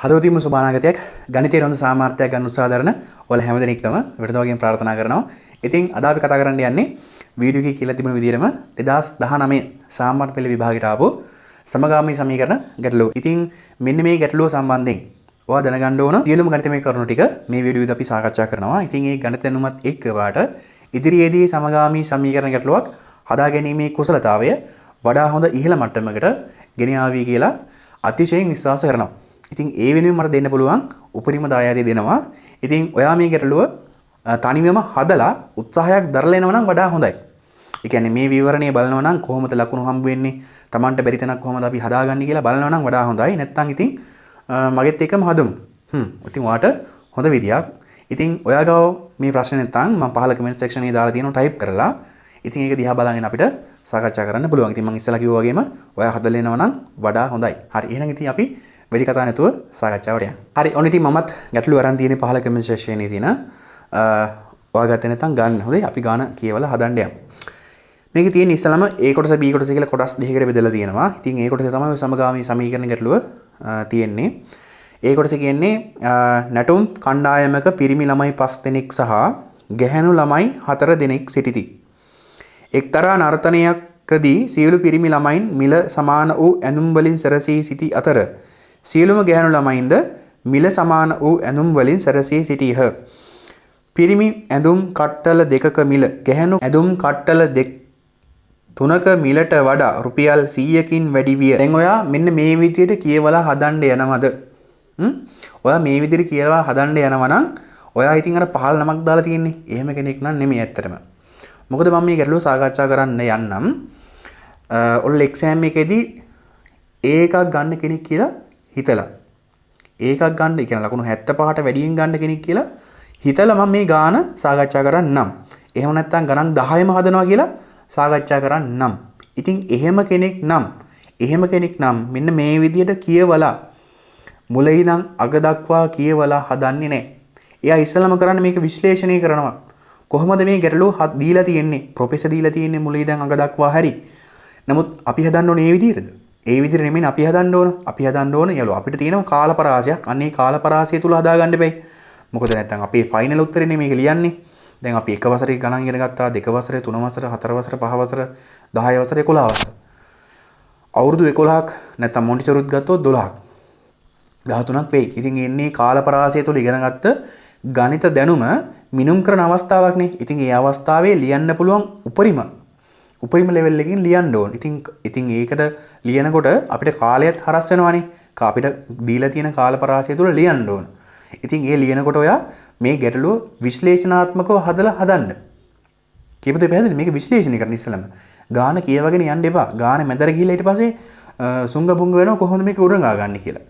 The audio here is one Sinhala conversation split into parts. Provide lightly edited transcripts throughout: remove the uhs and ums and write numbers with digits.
හදවතින්ම සුබානාගතයක් ගණිතයේ හොඳ සාමර්ථ්‍යයක් ගන්න උත්සාහ දරන ඔයාලා හැමදෙනෙක්ටම වෙනද වගේම ප්‍රාර්ථනා කරනවා. ඉතින් අද අපි කතා කරන්න යන්නේ වීඩියෝ එකේ කියලා තිබුණු විදිහටම 2019 සාමාන්‍ය පෙළ විභාගයට ආපු සමගාමී සමීකරණ ගැටලුව. ඉතින් මෙන්න මේ ගැටලුව සම්බන්ධයෙන් ඔයා දැනගන්න ඕන සියලුම ගණිතමය කරුණු ටික මේ වීඩියෝෙදි අපි සාකච්ඡා කරනවා. ඉතින් මේ ගණිත දැනුමත් එක්ක වාට ඉදිරියේදී සමගාමී සමීකරණ ගැටලුවක් හදාගැනීමේ කුසලතාවය වඩා හොඳ ඉහළ මට්ටමකට ගෙන ආවි කියලා අතිශයින් විශ්වාස කරනවා. ඉතින් ඒ වෙනුවෙන් මට දෙන්න පුළුවන් උපරිම දායාදය දෙනවා. ඉතින් ඔයා මේ ගැටලුව තනියම හදලා උත්සාහයක් දරලා එනවා නම් වඩා හොඳයි. ඒ කියන්නේ මේ විවරණය බලනවා නම් කොහොමද ලකුණු හම්බ වෙන්නේ? Tamanට බැරි තැනක් කොහොමද අපි හදාගන්නේ කියලා බලනවා නම් වඩා හොඳයි. නැත්නම් ඉතින් මගෙත් එකම හදමු. ඉතින් ඔයාට හොඳ විදියක්. ඉතින් ඔයා ගාව මේ ප්‍රශ්නේ නැත්නම් මම පහල කමෙන්ට් සෙක්ෂන් එකේ දාලා තියෙනවා ටයිප් කරලා. ඉතින් ඒක දිහා බලගෙන අපිට සාකච්ඡා කරන්න පුළුවන්. ඉතින් මම ඉස්සලා කිව්වා වගේම ඔයා හදලා එනවා නම් වඩා හොඳයි. හරි. එහෙනම් ඉතින් අපි වැඩි කතා නැතුව සාකච්ඡාවට යන්න. හරි. ඔන්න ඉතින් මමත් ගැටලුව අරන් තියෙන්නේ පහල කමෙන්ට් සෙක්ෂන් එකේ තියෙන ඔයා ගත්තේ නැත්නම් ගන්න. හොඳයි. අපි ගාන කියවලා හදන්න යමු. මේකේ තියෙන ඉස්සලම A කොටස B කොටස කියලා කොටස් දෙකකට බෙදලා තියෙනවා. ඉතින් A කොටසේ තමයි සමගාමී සමීකරණ ගැටලුව තියෙන්නේ. A කොටසේ කියන්නේ නැටුම් කණ්ඩායමක පිරිමි ළමයි 5 දෙනෙක් සහ ගැහැණු ළමයි 4 දෙනෙක් සිටිති. එක්තරා නර්තනයකදී සියලු පිරිමි ළමයින් මිල සමාන වූ ඇඳුම් වලින් සැරසී සිටි අතර සියලුම ගැහැණු ළමයින්ද මිල සමාන වූ ඇඳුම් වලින් සැරසී සිටීහ. පිරිමි ඇඳුම් කට්ටල දෙකක මිල ගැහැණු ඇඳුම් කට්ටල තුනක මිලට වඩා රුපියල් 100කින් වැඩි විය. දැන් ඔයා මෙන්න මේ විදිහට කියවලා හදන්න යනවද? ඔයා මේ විදිහට කියවලා හදන්න යනවා නම් ඔයා ඉතින් අර පහළ නමක් දාලා තියෙන්නේ. එහෙම කෙනෙක් නම් නෙමෙයි ඇත්තටම. මොකද මම මේ ගැටලුව සාකච්ඡා කරන්න යන්නම්. ඔල් එක්සෑම් එකේදී A එකක් ගන්න කෙනෙක් කියලා හිතලා. A එකක් ගන්න, ඒ කියන්නේ ලකුණු 75ට වැඩියෙන් ගන්න කෙනෙක් කියලා හිතලා මම මේ ගාන සාකච්ඡා කරන්නම්. එහෙම නැත්නම් ගණන් 10ම හදනවා කියලා සාකච්ඡා කරන්නම්. ඉතින් එහෙම කෙනෙක් නම් මෙන්න මේ විදිහට කියවලා මුල ඉඳන් අග දක්වා කියවලා හදන්නේ නැහැ. එයා ඉස්සෙල්ලාම කරන්නේ මේක විශ්ලේෂණය කරනවා. කොහොමද මේ ගැටලුව දීලා තියෙන්නේ? ප්‍රොෆෙසර් දීලා තියෙන්නේ මුල ඉඳන් අග දක්වා හරි. නමුත් අපි හදන්න ඕනේ මේ විදිහටද? ඒ විදිහට නෙමෙයි අපි හදන්න ඕන. අපි හදන්න ඕන යාළුවා අපිට තියෙනවා කාලපරාසයක්. අන්නේ කාලපරාසය තුල හදාගන්න බෑ. මොකද නැත්නම් අපේ ෆයිනල් උත්තරේනේ මේක ලියන්නේ. දැන් අපි එක වසරේ ගණන් ඉගෙන ගත්තා, දෙක වසරේ, තුන වසරේ, හතර වසරේ, පහ වසරේ, 10 වසරේ, 11 වසරේ. අවුරුදු 11ක් නැත්නම් මොන්ටිසෝරිත් ගත්තොත් 12ක්. 13ක් වෙයි. ඉතින් එන්නේ කාලපරාසය තුල ඉගෙනගත්ත ගණිත දැනුම මිනුම් කරන අවස්ථාවක් නේ. ඉතින් ඒ අවස්ථාවේ ලියන්න පුළුවන් උපරිම ලෙවල් එකකින් ලියන්න ඕන. ඉතින් ඒකට ලියනකොට අපිට කාලයත් හරස් වෙනවානේ. අපිට දීලා තියෙන කාලපරාසය තුල ලියන්න ඕන. ඉතින් ඒ ලියනකොට ඔයා මේ ගැටලුව විශ්ලේෂණාත්මකව හදලා හදන්න. කියපුවද පැහැදිලි? මේක විශ්ලේෂණය කරන්න ඉස්සලම. ගාන කියවගෙන යන්න එපා. ගාන මැදට ගිහිල්ලා ඊට පස්සේ සුංග බුංග වෙනවා කොහොමද මේක උරංගා ගන්න කියලා.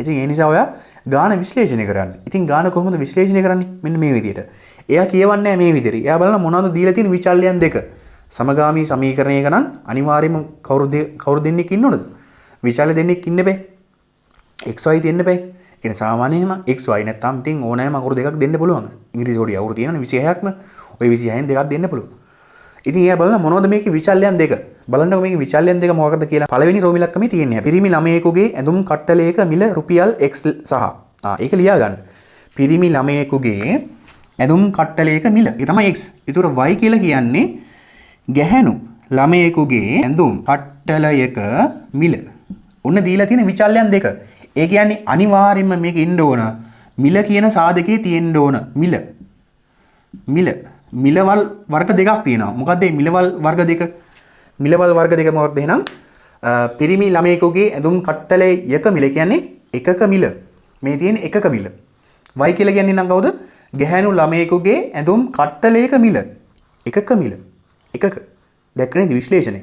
ඉතින් ඒ නිසා ඔයා ගාන විශ්ලේෂණය කරන්න. ඉතින් ගාන කොහොමද විශ්ලේෂණය කරන්නේ? මෙන්න මේ විදිහට. එයා කියවන්නේ මේ විදිහට. එයා බලන මොනවද දීලා තියෙන විචල්‍යයන් දෙක. සමගාමී සමීකරණයක නම් අනිවාර්යයෙන්ම කවුරු දෙන්නෙක් ඉන්න ඕනද? විචල්‍ය දෙන්නෙක් ඉන්න බෑ. xy දෙන්න බෑ. කියන්නේ සාමාන්‍යයෙන්ම xy නැත්නම් ඉතින් ඕනෑම අකුරු දෙකක් දෙන්න පුළුවන්. ඉංග්‍රීසි පොඩි අකුරු තියෙනවනේ 26ක්ම. ওই 26න් දෙකක් දෙන්න පුළුවන්. ඉතින් එයා බලන මොනවද මේකේ විචල්‍යයන් දෙක. බලන්නකො මේකේ විචල්‍යයන් දෙක මොකක්ද කියලා. පළවෙනි රෝම ඉලක්කමේ තියෙන්නේ. පිරිමි ළමයෙකුගේ ඇඳුම් කට්ටලයක මිල රුපියල් x සහ ඒක ලියා ගන්න. පිරිමි ළමයෙකුගේ ඇඳුම් කට්ටලයක මිල. ඒ තමයි x. ඒතර y කියලා කියන්නේ ගැහැණු ළමයෙකුගේ ඇඳුම් කට්ටලයක මිල. ඔන්න දීලා තියෙන විචල්‍යයන් දෙක. ඒ කියන්නේ අනිවාර්යයෙන්ම මේක ඉන්න ඕන. මිල කියන සාධකයේ තියෙන්න ඕන. මිලවල් වර්ග දෙකක් තියෙනවා. මොකද්ද මේ මිලවල් වර්ග දෙක? මිලවල් වර්ග දෙක මොකක්ද එහෙනම්? පිරිමි ළමයෙකුගේ ඇඳුම් කට්ටලේ යක මිල කියන්නේ එකක මිල. මේ තියෙන එකක මිල. y කියලා කියන්නේ නම් කවුද? ගැහැණු ළමයෙකුගේ ඇඳුම් කට්ටලයක මිල. එකක මිල. එකක. දැක්කනේ විශ්ලේෂණය.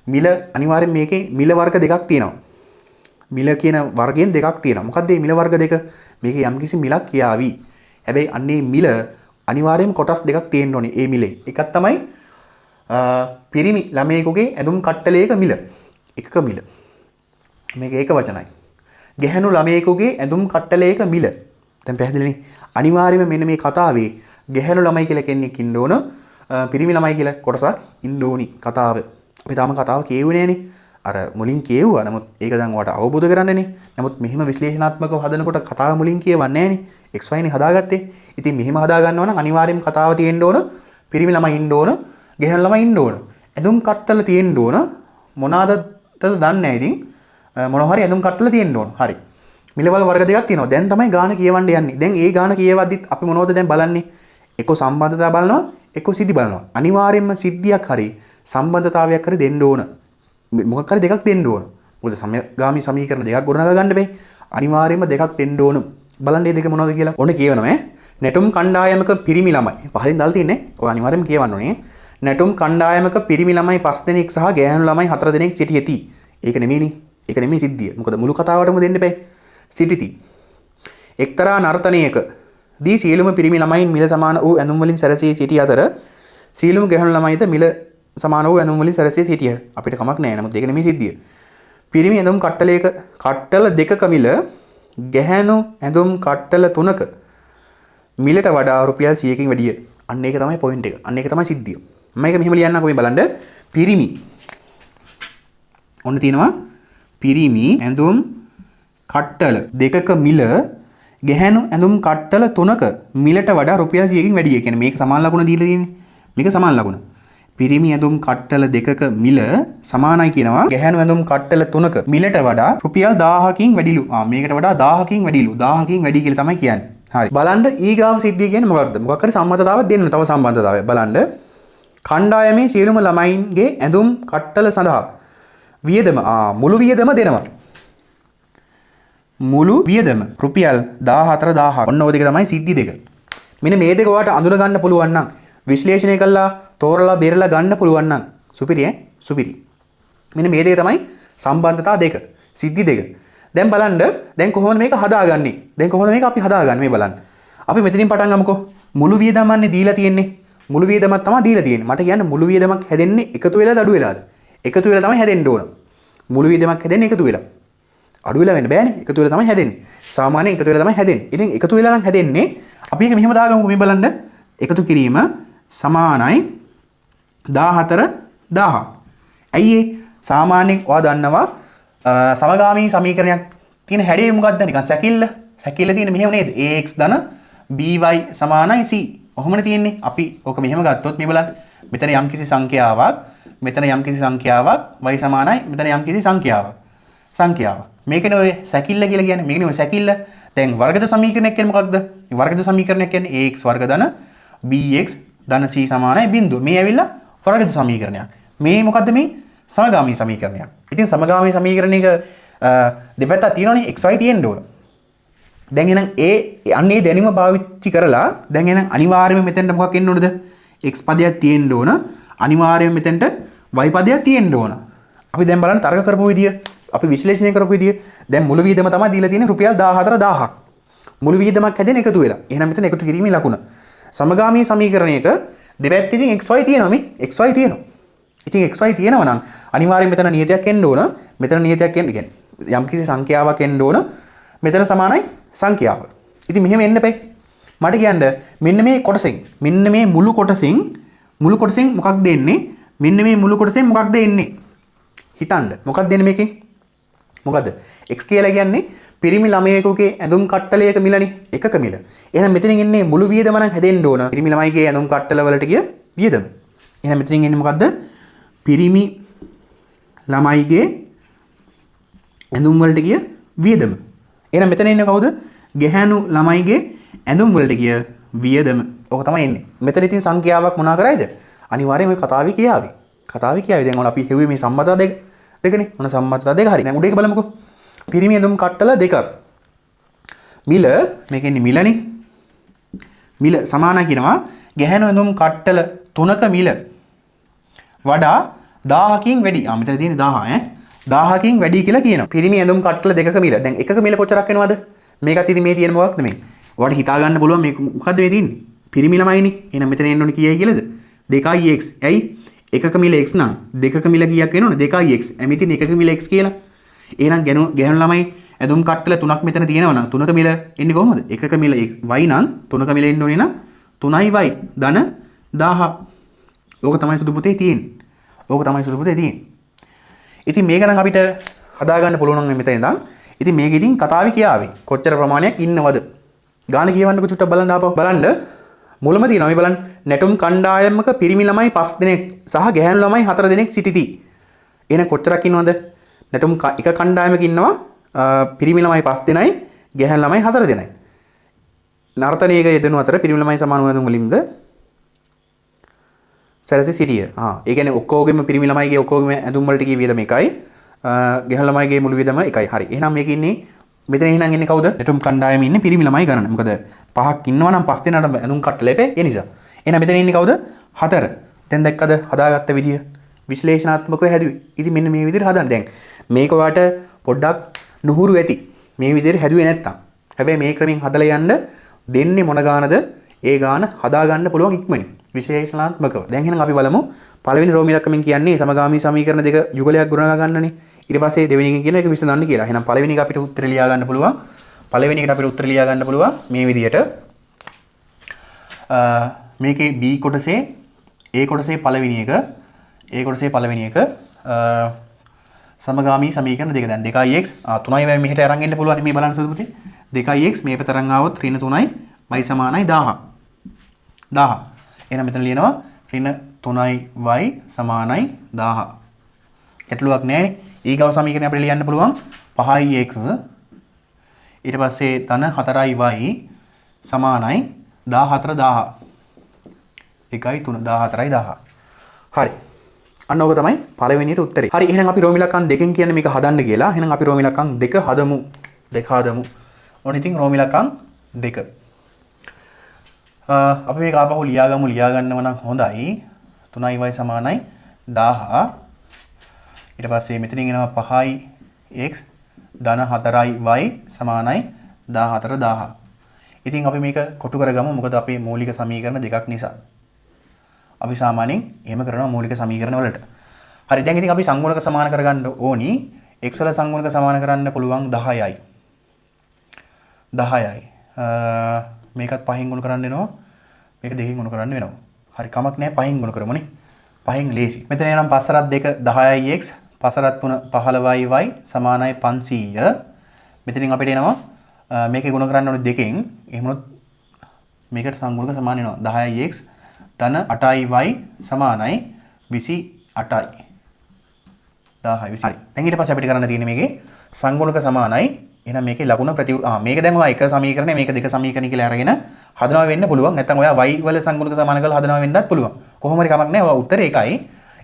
මිල අනිවාර්යෙන් මේකේ මිල වර්ග දෙකක් තියෙනවා. මිල කියන වර්ගයෙන් දෙකක් තියෙනවා. මොකද්ද මේ මිල වර්ග දෙක? මේකේ යම්කිසි මිලක් කියාවි. හැබැයි අන්නේ මිල අනිවාර්යයෙන්ම කොටස් දෙකක් තියෙන්න ඕනේ. ඒ මිලේ. එකක් තමයි පිරිමි ළමයෙකුගේ ඇඳුම් කට්ටලයක මිල. එකක මිල. මේක ඒක වචනයි. ගැහැණු ළමයෙකුගේ ඇඳුම් කට්ටලයක මිල. දැන් පැහැදිලිනේ. අනිවාර්යයෙන්ම මෙන්න මේ කතාවේ ගැහැණු ළමයි කියලා කෙනෙක් ඉන්න ඕන. පිරිමි ළමයි කියලා කොටසක් ඉන්න ඕනි කතාව. අපි තාම කතාව කියුවේ නෑනේ. අර මුලින් කියවුවා. නමුත් ඒක දැන් ඔයාලට අවබෝධ කරගන්නනේ. නමුත් මෙහිම විශ්ලේෂණාත්මකව හදනකොට කතාව මුලින් කියවන්නේ නැහනේ. XY නේ හදාගත්තේ. ඉතින් මෙහිම හදා ගන්නවා නම් අනිවාර්යයෙන්ම කතාව තියෙන්න ඕන. පිරිමි ළමයි ඉන්න ඕන. ගැහැණු ළමයි ඉන්න ඕන. ඇඳුම් කට්ටල තියෙන්න ඕන. මොනවාද දන්නේ නැහැ. ඉතින් මොනවා හරි ඇඳුම් කට්ටල තියෙන්න ඕන. හරි. මිලවල වර්ග දෙකක් තියෙනවා. දැන් තමයි ගාන කියවන්න යන්නේ. දැන් ඒ ගාන කියවද්දිත් අපි මොනවද දැන් බලන්නේ? එක්ක සම්බන්ධතාව බලනවා, එක්ක සිද්ධි බලනවා. අනිවාර්යයෙන්ම සිද්ධියක් හරි සම්බන්ධතාවයක් හරි දෙන්න ඕන. මොකක් හරි දෙකක් දෙන්න ඕන. මොකද සමගාමී සමීකරණ දෙකක් ගොඩනගා ගන්න බෑ. අනිවාර්යයෙන්ම දෙකක් දෙන්න ඕන. බලන්න මේ දෙක මොනවද කියලා. ඔන්න කියවනවා නැටුම් කණ්ඩායමක පිරිමි ළමයි. පහලින් දාලා තියෙන්නේ. ඔය අනිවාර්යයෙන්ම කියවන්න ඕනේ. නැටුම් කණ්ඩායමක පිරිමි ළමයි 5 දෙනෙක් සහ ගැහැණු ළමයි 4 දෙනෙක් සිටියති. ඒක නෙමෙයිනේ. ඒක නෙමෙයි සිද්ධිය. මොකද මුළු කතාවටම දෙන්න බෑ. සිටිති. එක්තරා නර්තනයක දී සියලුම පිරිමි ළමයින් මිල සමාන වූ ඇඳුම් වලින් සැරසී සිටි අතර සියලුම ගැහැණු ළමයිද මිල සමාන වූ ඇඳුම් වලින් සැරසී සිටිය. අපිට කමක් නැහැ. නමුත් ඒක නෙමෙයි සිද්ධිය. පිරිමි ඇඳුම් කට්ටල දෙකක මිල ගැහැණු ඇඳුම් කට්ටල 3ක මිලට වඩා රුපියල් 100කින් වැඩිය. අන්න ඒක තමයි පොයින්ට් එක. අන්න ඒක තමයි සිද්ධිය. මම මේක මෙහෙම ලියන්නකෝ මේ බලන්න. පිරිමි ඔන්න තියෙනවා පිරිමි ඇඳුම් කට්ටල දෙකක මිල ගැහැණු ඇඳුම් කට්ටල 3ක මිලට වඩා රුපියල් 100කින් වැඩි. ඒ කියන්නේ මේක සමාන ලකුණ දීලා තියෙන්නේ. මේක සමාන ලකුණ. පිරිමි ඇඳුම් කට්ටල දෙකක මිල සමානයි කියනවා ගැහැණු ඇඳුම් කට්ටල 3ක මිලට වඩා රුපියල් 1000කින් වැඩිලු. මේකට වඩා 1000කින් වැඩිලු. 1000කින් වැඩි කියලා තමයි කියන්නේ. හරි. බලන්න ඊගාව සිද්ධිය කියන්නේ මොකක්ද? මොකක් හරි සම්බන්ධතාවයක් දෙන්න තව සම්බන්ධතාවයක්. බලන්න. කණ්ඩායමේ සියලුම ළමයින්ගේ ඇඳුම් කට්ටල සඳහා වියදම මුළු වියදම දෙනවා. මුළු වියදම රුපියල් 14000. ඔන්න ඔය දෙක තමයි සිද්ධි දෙක. මෙන්න මේ දෙක ඔයාලට අඳුන ගන්න පුළුවන් නම් විශ්ලේෂණය කළා තෝරලා බේරලා ගන්න පුළුවන් නම් සුපිරි සුපිරි. මෙන්න මේ දෙක තමයි සම්බන්ධතා දෙක. සිද්ධි දෙක. දැන් බලන්න දැන් කොහොමද මේක හදාගන්නේ? දැන් කොහොමද මේක අපි හදාගන්නේ මේ බලන්න. අපි මෙතනින් පටන් ගමුකෝ. මුළු වියදමන්නේ දීලා තියෙන්නේ. මුළු වියදමක් තමයි දීලා තියෙන්නේ. මට කියන්න මුළු වියදමක් හැදෙන්නේ එකතු වෙලාද අඩු වෙලාද? එකතු වෙලා තමයි හැදෙන්න ඕන. මුළු වියදමක් හැදෙන්නේ එකතු වෙලා. අඩු වෙලා වෙන්න බෑනේ. එකතු වෙලා තමයි හැදෙන්නේ. සාමාන්‍යයෙන් එකතු වෙලා තමයි හැදෙන්නේ. ඉතින් එකතු වෙලා නම් හැදෙන්නේ අපි එක මෙහෙම දාගමුකෝ මේ බලන්න. එකතු කිරීම සමානයි 14000. ඇයි ඒ? සාමාන්‍යයෙන් ඔයා දන්නවා සමගාමී සමීකරණයක් තියෙන හැඩය මොකක්ද? නිකන් සැකිල්ල. සැකිල්ල තියෙන මෙහෙම නේද? ax ධන by සමානයි c. ඔහොමනේ තියෙන්නේ. අපි ඕක මෙහෙම ගත්තොත් මේ බලන්න. මෙතන යම්කිසි සංඛ්‍යාවක්, මෙතන යම්කිසි සංඛ්‍යාවක්, y සමානයි මෙතන යම්කිසි සංඛ්‍යාවක්. මේකනේ ඔය සැකිල්ල කියලා කියන්නේ. මේකනේ ඔය සැකිල්ල. දැන් වර්ගද සමීකරණයක් කියන්නේ මොකක්ද? වර්ගද සමීකරණයක් කියන්නේ ax වර්ග ධන bx ධන c සමානයි බිඳුව. මේ ඇවිල්ලා වර්ගද සමීකරණයක්. මේ මොකද්ද මේ? සමගාමී සමීකරණයක්. ඉතින් සමගාමී සමීකරණයක දෙපැත්තක් තියෙනවනේ xy තියෙන්න ඕන. දැන් එහෙනම් අන්නේ දැනීම පාවිච්චි කරලා දැන් එහෙනම් අනිවාර්යයෙන්ම මෙතෙන්ට මොකක් එන්න ඕනද? x පදයක් තියෙන්න ඕන. අනිවාර්යයෙන්ම මෙතෙන්ට y පදයක් තියෙන්න ඕන. අපි දැන් බලන්න තර්ක කරපු විදිය, අපි විශ්ලේෂණය කරපු විදිය. දැන් මුළු වියදම තමයි දීලා තියෙන්නේ රුපියල් 14000ක්. මුළු වියදමක් හැදෙන එකතු වෙලා. එහෙනම් මෙතන එකතු කිරීමේ ලකුණ. සමගාමී සමීකරණයක දෙපැත්තේ ඉතින් xy තියෙනවා මේ. xy තියෙනවා. ඉතින් xy තියෙනවා නම් අනිවාර්යයෙන් මෙතන නියතයක් එන්න ඕන. මෙතන නියතයක් එන්න කියන්නේ යම්කිසි සංඛ්‍යාවක් එන්න ඕන. මෙතන සමානයි සංඛ්‍යාව. ඉතින් මෙහෙම එන්න බෑ. මට කියන්න මෙන්න මේ කොටසෙන් මෙන්න මේ මුළු කොටසෙන් මොකක්ද එන්නේ? මෙන්න මේ මුළු කොටසෙන් මොකක්ද එන්නේ? හිතන්න. මොකක්ද එන්නේ මේකෙන්? මොකද්ද? x කියලා කියන්නේ පිරිමි ළමයෙකුගේ ඇඳුම් කට්ටලයක මිලනේ. එකක මිල. එහෙනම් මෙතනින් එන්නේ මුළු වියදම නම් හැදෙන්න ඕන. පිරිමි ළමයිගේ ඇඳුම් කට්ටල වලට ගිය වියදම. එහෙනම් මෙතනින් එන්නේ මොකද්ද? පිරිමි ළමයිගේ ඇඳුම් වලට ගිය වියදම. එහෙනම් මෙතන ඉන්නේ කවුද? ගැහැණු ළමයිගේ ඇඳුම් වලට ගිය වියදම. ඕක තමයි එන්නේ. මෙතන ඉතින් සංඛ්‍යාවක් මොනවා කරයිද? අනිවාර්යයෙන් ඔය කතාවේ කියාවි. දැන් ඔන්න අපි හෙව්වේ මේ සම්බන්ධතා දෙකනේ. මොන සම්බන්ධතා දෙක හරි. දැන් උඩ එක බලමුකෝ. පිරිමි ඇඳුම් කට්ටල දෙකක්. මිල මේකෙන්නේ මිලනේ. මිල සමානයි කියනවා ගැහැණු ඇඳුම් කට්ටල 3ක මිල වඩා 1000කින් වැඩි. මෙතන තියෙන්නේ 1000 1000කින් වැඩි කියලා කියනවා. පිරිමි ඇඳුම් කට්ටල දෙකක මිල. දැන් එකක මිල කොච්චරක් වෙනවද? මේකත් ඉතින් මේ තියෙන මොකක්ද මේ? ඔයාලට හිතා ගන්න පුළුවන් මේක මොකද්ද මේ තියෙන්නේ? පිරිමි ළමයිනේ. එහෙනම් මෙතන එන්න ඕනේ කීයයි කියලාද? 2x. ඇයි? එකක මිල x නම් දෙකක මිල කීයක් වෙනවද? 2x. එමෙ ඉතින් එකක මිල x කියලා. එහෙනම් ගැහැණු ළමයි ඇඳුම් කට්ටල 3ක් මෙතන තියෙනවා නම් 3ක මිල එන්නේ කොහොමද? එකක මිල y නම් 3ක මිල එන්න ඕනේ නම් 3y ධන 1000. ඕක තමයි සුදු පුතේ තියෙන්නේ. ඉතින් මේක නම් අපිට හදාගන්න පුළුවන් නම් මෙතන ඉඳන්. ඉතින් මේක ඉතින් කතාවේ කියාවේ. කොච්චර ප්‍රමාණයක් ඉන්නවද? ගාන කියවන්නකො චුට්ටක් බලන්න ආපහු. බලන්න මුලම තියෙනවා මේ බලන්න. නැටුම් කණ්ඩායමක පිරිමි ළමයි 5 දෙනෙක් සහ ගැහැණු ළමයි 4 දෙනෙක් සිටිති. එහෙනම් කොච්චරක් ඉන්නවද? නැටුම් එක කණ්ඩායමක ඉන්නවා පිරිමි ළමයි 5 දෙනයි ගැහැණු ළමයි 4 දෙනයි. නර්තනයක යෙදෙනු අතර පිරිමි ළමයි සමාන වේදුම් වලින්ද සැරසී සිටිය. ඒ කියන්නේ ඔක්කොගෙම පිරිමි ළමයිගේ ඔක්කොගෙම ඇඳුම් වලට කී වියදම එකයි. ගැහැණු ළමයිගේ මුළු වියදම එකයි. හරි. එහෙනම් මේකේ ඉන්නේ මෙතන එහෙනම් ඉන්නේ කවුද? නැටුම් කණ්ඩායමේ ඉන්නේ පිරිමි ළමයි ගණන. මොකද පහක් ඉන්නවා නම් 5 දෙනාට ඇඳුම් කට්ටල එපේ. ඒ නිසා. එහෙනම් මෙතන ඉන්නේ කවුද? 4. දැන් දැක්කද හදාගත්ත විදිය? විශ්ලේෂණාත්මකව හැදුවේ. ඉතින් මෙන්න මේ විදිහට හදන්න. දැන් මේක ඔයාලට පොඩ්ඩක් නුහුරු ඇති. මේ විදිහට හැදුවේ නැත්තම්. හැබැයි මේ ක්‍රමෙන් හදලා යන්න දෙන්නේ මොන ගානද? ඒ ගාන හදාගන්න පුළුවන් ඉක්මනින්. විශේෂණාත්මකව. දැන් එහෙනම් අපි බලමු පළවෙනි රෝම ඉලක්කමෙන් කියන්නේ සමගාමී සමීකරණ දෙක යුගලයක් ගොඩනගා ගන්නනේ. ඊට පස්සේ දෙවෙනි එකෙන් කියන එක විසඳන්න කියලා. එහෙනම් පළවෙනි එක අපිට උත්තර ලියා ගන්න පුළුවන්. පළවෙනි එකට අපිට උත්තර ලියා ගන්න පුළුවන් මේ විදිහට. මේකේ B කොටසේ A කොටසේ පළවෙනි එක A කොටසේ පළවෙනි එක සමගාමී සමීකරණ දෙක. දැන් 2x 3යි y මෙහෙට අරන් එන්න පුළුවන් මේ බලන්න සුදු පුතේ. 2x මේ පැතරන් ආවොත් ඍණ 3යි y සමානයි 1000. 1000. එහෙනම් මෙතන ලියනවා ඍණ 3y සමානයි 1000. ගැටලුවක් නැහැ. ඊගව සමීකරණය අපිට ලියන්න පුළුවන් 5x ඊට පස්සේ ධන 4y සමානයි 14000. 1 3 14යි 1000. හරි. අන්න ඕක තමයි පළවෙනියට උත්තරේ. හරි. එහෙනම් අපි රෝම ඉලක්කම් දෙකෙන් කියන්නේ මේක හදන්න කියලා. එහෙනම් අපි රෝම ඉලක්කම් දෙක හදමු. ඕන ඉතින් රෝම ඉලක්කම් දෙක. අපි මේක ආපහු ලියා ගන්නව නම් හොඳයි. 3y සමානයි 1000. ඊට පස්සේ මෙතනින් එනවා 5x ධන 4y සමානයි 14000. ඉතින් අපි මේක කොටු කරගමු. මොකද අපේ මූලික සමීකරණ දෙකක් නිසා. අපි සාමාන්‍යයෙන් එහෙම කරනවා මූලික සමීකරණ වලට. හරි. දැන් ඉතින් අපි සංගුණක සමාන කරගන්න ඕනි. x වල සංගුණක සමාන කරන්න පුළුවන් 10යි. 10යි. මේකත් 5න් ගුණ කරන්න වෙනවා. මේක 2කින් ගුණ කරන්න වෙනවා. හරි කමක් නැහැ 5න් ගුණ කරමුනේ. 5න් ලේසි. මෙතන එනම් 5 රත් 2 10ix 5 රත් 3 15y සමානයි 500. මෙතනින් අපිට එනවා මේකේ ගුණ කරන්න ඕනේ 2කින්. එහෙම වුණොත් මේකට සංගුණක සමාන වෙනවා 10ix ධන 8y සමානයි 28යි. 10යි 20. හරි. දැන් ඊට පස්සේ අපිට කරන්න තියෙන්නේ මේකේ සංගුණක සමානයි. එහෙනම් මේකේ ලකුණ මේක දැන් ඔයා එක සමීකරණය මේක දෙක සමීකරණ කියලා අරගෙන හදනවා වෙන්න පුළුවන්. නැත්නම් ඔයා y වල සංගුණක සමාන කරලා හදනවා වෙන්නත් පුළුවන්. කොහොම හරි කමක් නැහැ. ඔයා උත්තරේ එකයි.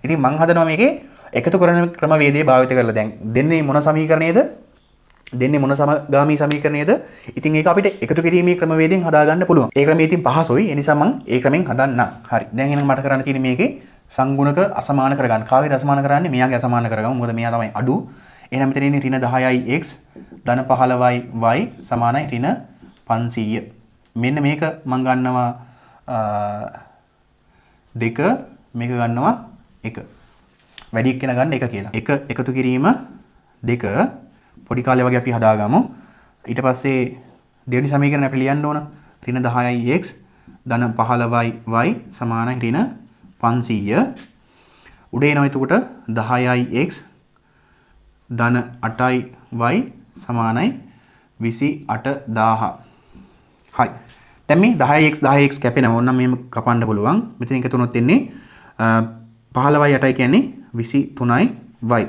ඉතින් මම හදනවා මේකේ එකතු කරන ක්‍රමවේදය භාවිත කරලා දැන් දෙන්නේ මොන සමීකරණයේද? දෙන්නේ මොන සමගාමී සමීකරණයේද? ඉතින් ඒක අපිට එකතු කිරීමේ ක්‍රමවේදයෙන් හදාගන්න පුළුවන්. ඒ ක්‍රමය ඉතින් පහසුයි. ඒ නිසා මම ඒ ක්‍රමෙන් හදන්නම්. හරි. දැන් එහෙනම් මට කරන්න තියෙන්නේ මේකේ සංගුණක අසමාන කරගන්න. කාගේද අසමාන කරන්නේ? මෙයාගේ අසමාන කරගමු. මොකද මෙයා තමයි අඩු. එහෙනම් මෙතන ඉන්නේ ඍණ 10ix ධන 15y සමානයි ඍණ 500. මෙන්න මේක මම ගන්නවා 2 මේක ගන්නවා 1. වැඩි එක්කෙනා ගන්න 1 කියලා. 1 එකතු කිරීම 2 පොඩි කාලේ වගේ අපි හදාගමු. ඊට පස්සේ දෙවෙනි සමීකරණය අපි ලියන්න ඕන. ඍණ 10ix ධන 15y සමානයි ඍණ 500. උඩ එනවා එතකොට 10ix ධන 8y සමානයි 28000. හරි. දැන් මේ 10x කැපෙනවා. ඕනනම් මෙහෙම කපන්න පුළුවන්. මෙතන එක තුනොත් එන්නේ 15y 8y කියන්නේ 23y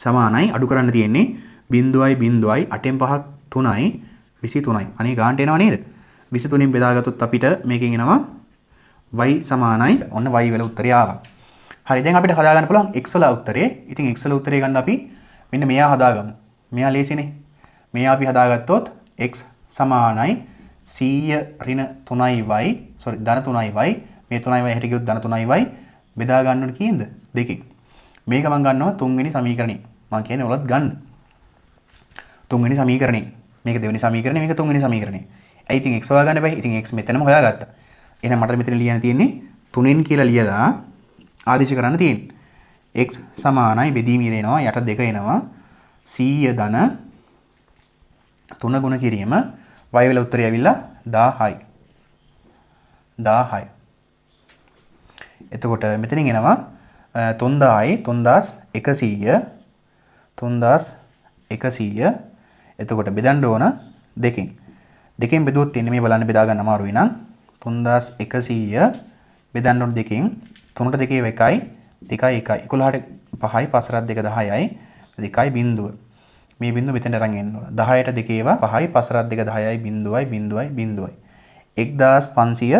සමානයි අඩු කරන්න තියෙන්නේ 0.0යි 8න් 5ක් 3යි 23යි. අනේ ගානට එනවා නේද? 23න් බෙදාගත්තොත් අපිට මේකෙන් එනවා y සමානයි. ඔන්න y වල උත්තරය ආවා. හරි. දැන් අපිට හදාගන්න පුළුවන් x වල උත්තරේ. ඉතින් x වල උත්තරේ ගන්න අපි මෙන්න මෙයා හදාගමු. මෙයා ලේසිනේ. මෙයා අපි හදාගත්තොත් x සමානයි 100 ඍණ 3y ධන 3y මේ 3y හැට ගියොත් ධන 3y බෙදා ගන්න ඕනේ කීයද? දෙකකින්. මේක මම ගන්නවා තුන්වෙනි සමීකරණේ. මම කියන්නේ ඔයලත් ගන්න. තුන්වෙනි සමීකරණේ. මේක දෙවෙනි සමීකරණේ මේක තුන්වෙනි සමීකරණේ. ඇයි ඉතින් x හොයා ගන්න බෑ. ඉතින් x මෙතනම හොයාගත්තා. එහෙනම් මට මෙතන ලියන්න තියෙන්නේ 3න් කියලා ලියලා ආදේශ කරන්න තියෙන්නේ. x සමානයි බෙදීම ඉරෙනවා යට 2 එනවා 100 ධන 3 ගුණ කිරීම y වල උත්තරය ඇවිල්ලා 1000යි. 1000යි. එතකොට මෙතනින් එනවා 3100 3100 එතකොට බෙදන්න ඕන දෙකෙන්. දෙකෙන් බෙදුවොත් එන්නේ මේ බලන්න බෙදා ගන්න අමාරුයි නම් 3100 බෙදන්න ඕන දෙකෙන් 3ට 2 1යි 2යි 1යි 11ට 5යි 5ට 2 10යි 2යි බිංදුව. මේ බිංදුව මෙතන අරන් එන්න ඕන. 10ට 2 ඒවා 5යි 5ට 2 10යි බිංදුවයි බිංදුවයි බිංදුවයි. 1550යි.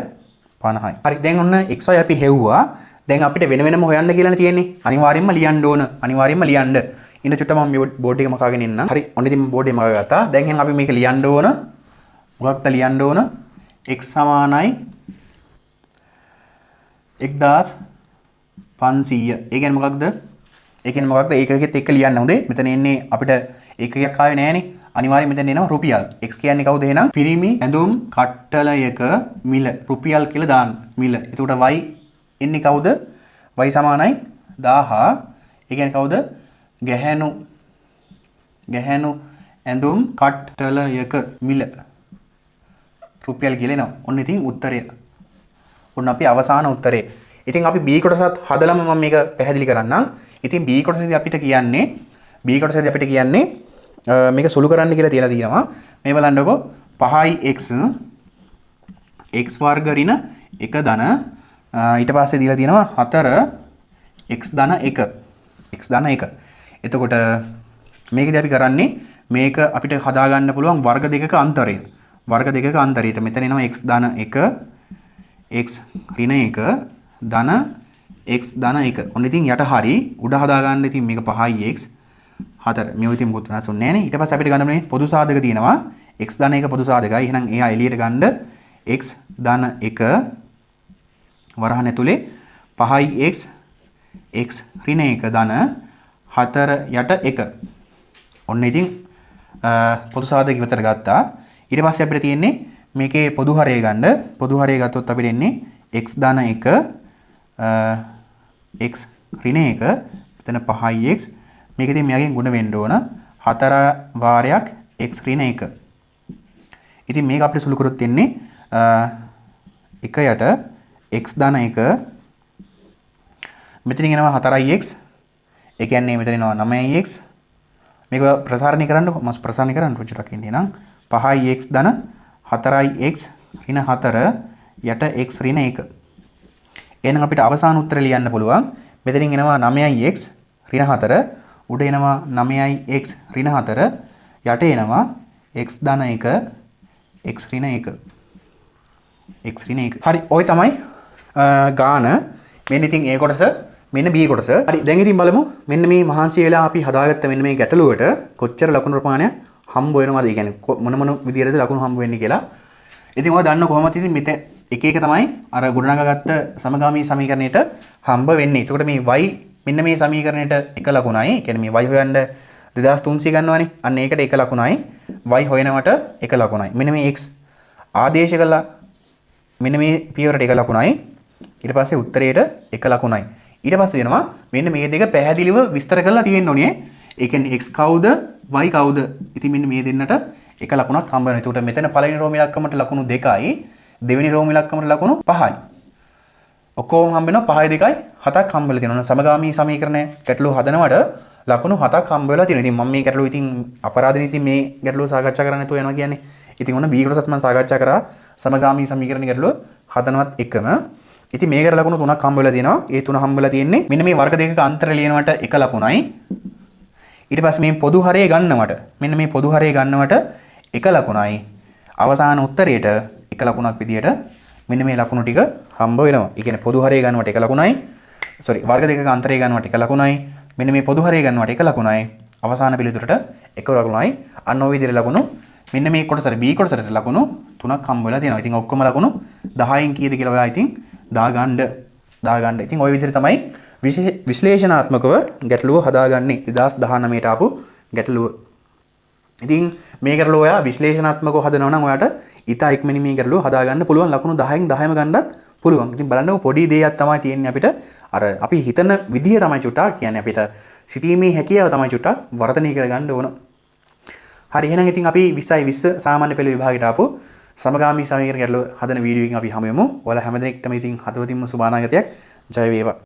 හරි දැන් ඔන්න xy අපි හෙව්වා. දැන් අපිට වෙන වෙනම හොයන්න කියලානේ තියෙන්නේ. අනිවාර්යෙන්ම ලියන්න ඕන. අනිවාර්යෙන්ම ලියන්න. ඉන්න චුට්ට මම මේ බෝඩ් එක මකාගෙන ඉන්නම්. හරි ඔන්න ඉතින් බෝඩ් එක මකාගත්තා. දැන් එහෙනම් අපි මේක ලියන්න ඕන. මොකක්ද ලියන්න ඕන? x සමානයි 1500. ඒ කියන්නේ මොකක්ද? ඒ කියන්නේ මොකක්ද? ඒකකෙත් එක්ක ලියන්න හොඳේ. මෙතන එන්නේ අපිට ඒකකයක් ආවේ නෑනේ. අනිවාර්යයෙන් මෙතන එනවා රුපියල්. x කියන්නේ කවුද එහෙනම්? පිරිමි ඇඳුම් කට්ටලයක මිල. රුපියල් කියලා දාන්න. මිල. එතකොට y එන්නේ කවුද? y සමානයි 1000. ඒ කියන්නේ කවුද? ගැහැණු ඇඳුම් කට්ටලයක මිල. රුපියල් කියලා එනවා. ඔන්න ඉතින් උත්තරය. ඔන්න අපි අවසාන උත්තරේ. ඉතින් අපි B කොටසත් හදලම මම මේක පැහැදිලි කරන්නම්. ඉතින් B කොටසේදී අපිට කියන්නේ මේක සුළු කරන්න කියලා තියලා තියෙනවා. මේ බලන්නකෝ 5x x වර්ග ඍණ 1 ධන ඊට පස්සේ දීලා තියෙනවා 4x ධන 1 x ධන 1. එතකොට මේකදී අපි කරන්නේ මේක අපිට හදා ගන්න පුළුවන් වර්ග දෙකක අන්තරය. වර්ග දෙකක අන්තරයට මෙතන එනවා x ධන 1 x ඍණ 1 ධන x ධන 1. ඔන්න ඉතින් යට හරි උඩ හදා ගන්න ඉතින් මේක 5x 4 මේව ඉතින් මුකුත් වෙනස් වෙන්නේ නැහැ නේ. ඊට පස්සේ අපිට ගන්න මේ පොදු සාධක තියෙනවා x ධන 1 පොදු සාධකයි. එහෙනම් එයා එළියට ගන්න x ධන 1 වරහන් ඇතුලේ 5x x ඍණ 1 ධන 4 යට 1. ඔන්න ඉතින් පොදු සාධක ඉවතට ගත්තා. ඊට පස්සේ අපිට තියෙන්නේ මේකේ පොදු හරය ගන්න. පොදු හරය ගත්තොත් අපිට එන්නේ x ධන 1 x ඍණ 1 එතන 5x මේක ඉතින් මෙයාගෙන් ගුණ වෙන්න ඕන 4 වාරයක් x ඍණ 1. ඉතින් මේක අපිට සුළු කරොත් එන්නේ 1 යට x ධන 1 මෙතනින් එනවා 4x ඒ කියන්නේ මෙතන එනවා 9x මේක ප්‍රසාරණය කරන්නකො මම ප්‍රසාරණය කරන්න පොඩ්ඩක් ඉන්නේ නම් 5x ධන 4x ඍණ 4 යට x ඍණ 1. එහෙනම් අපිට අවසාන උත්තරය ලියන්න පුළුවන්. මෙතනින් එනවා 9x ඍණ 4 උඩ එනවා 9x ඍණ 4 යට එනවා x ධන 1 x ඍණ 1 x ඍණ 1. හරි ඔය තමයි ගාන. මෙන්න ඉතින් A කොටස මෙන්න B කොටස. හරි දැන් ඉතින් බලමු මෙන්න මේ මහන්සි වෙලා අපි හදාගත්ත මෙන්න මේ ගැටලුවට කොච්චර ලකුණු ප්‍රමාණයක් හම්බ වෙනවද? ඒ කියන්නේ මොන විදියටද ලකුණු හම්බ වෙන්නේ කියලා. ඉතින් ඔයා දන්න කොහොමද ඉතින් මෙතන එක එක තමයි අර ගොඩනගාගත්ත සමගාමී සමීකරණයට හම්බ වෙන්නේ. එතකොට මේ y මෙන්න මේ සමීකරණයට එක ලකුණයි. ඒ කියන්නේ මේ y හොයන්න 2300 ගන්නවානේ. අන්න ඒකට එක ලකුණයි. y හොයනවට එක ලකුණයි. මෙන්න මේ x ආදේශ කළා. මෙන්න මේ පියවරට එක ලකුණයි. ඊට පස්සේ උත්තරයට එක ලකුණයි. ඊට පස්සේ දෙනවා මෙන්න මේ දෙක පැහැදිලිව විස්තර කරලා තියෙන්න ඕනේ. ඒ කියන්නේ x කවුද y කවුද? ඉතින් මෙන්න මේ දෙන්නට එක ලකුණක් හම්බ වෙනවා. එතකොට මෙතන පළවෙනි රෝම ඉලක්කමට ලකුණු 2යි. දෙවෙනි රෝම ඉලක්කමට ලකුණු 5යි. ඔක්කොම හම්බ වෙනවා 5 2යි 7ක් හම්බ වෙලා තියෙනවා. සමගාමී සමීකරණය ගැටලුව හදනවට ලකුණු 7ක් හම්බ වෙලා තියෙනවා. ඉතින් මම මේ ගැටලුව ඉතින් අපරාධනේ ඉතින් මේ ගැටලුව සාකච්ඡා කරන්න නැතුව යනවා කියන්නේ. ඉතින් ඔන්න B කොටසත් මම සාකච්ඡා කරා සමගාමී සමීකරණ ගැටලුව හදනවත් එකම. ඉතින් මේකට ලකුණු 3ක් හම්බ වෙලා තියෙනවා. ඒ 3 හම්බ වෙලා තියෙන්නේ මෙන්න මේ වර්ග දෙකක අන්තර ලියනවට එක ලකුණයි. ඊට පස්සේ මේ පොදු හරය ගන්නවට මෙන්න මේ පොදු හරය ගන්නවට එක ලකුණයි. අවසාන උත්තරයට එක ලකුණක් විදියට මෙන්න මේ ලකුණු ටික හම්බ වෙනවා. ඒ කියන්නේ පොදු හරය ගන්නවට එක ලකුණයි. වර්ග දෙකක අන්තරය ගන්නවට එක ලකුණයි. මෙන්න මේ පොදු හරය ගන්නවට එක ලකුණයි. අවසාන පිළිතුරට එක ලකුණයි. අන්න ඔය විදිහට ලකුණු මෙන්න මේ කොටසට B කොටසට ලකුණු 3ක් හම්බ වෙලා තියෙනවා. ඉතින් ඔක්කොම ලකුණු 10න් කීයද කියලා ඔයා ඉතින් දාගන්න. ඉතින් ওই විදිහට තමයි විශ්ලේෂණාත්මකව ගැටලුව හදාගන්නේ 2019ට ආපු ගැටලුව. ඉතින් මේ ගැටලුව ඔයා විශ්ලේෂණාත්මකව හදනවා නම් ඔයාට ඊට ඉක්මනින් මේ ගැටලුව හදාගන්න පුළුවන්. ලකුණු 10න් 10ම ගන්නත් පුළුවන්. ඉතින් බලන්නකො පොඩි දෙයක් තමයි තියෙන්නේ අපිට. අර අපි හිතන විදිය තමයි චුට්ටක් කියන්නේ අපිට සිතීමේ හැකියාව තමයි චුට්ටක් වර්ධනය කරගන්න ඕන. හරි එහෙනම් ඉතින් අපි 20යි 20 සාමාන්‍ය පෙළ විභාගයට ආපු සමගාමී සමීකරණ ගැටලුව හදන වීඩියෝ එකකින් අපි හමු වෙමු. ඔයාලා හැමදෙනෙක්ටම ඉතින් හදවතින්ම සුබ අනාගතයක් ජය වේවා.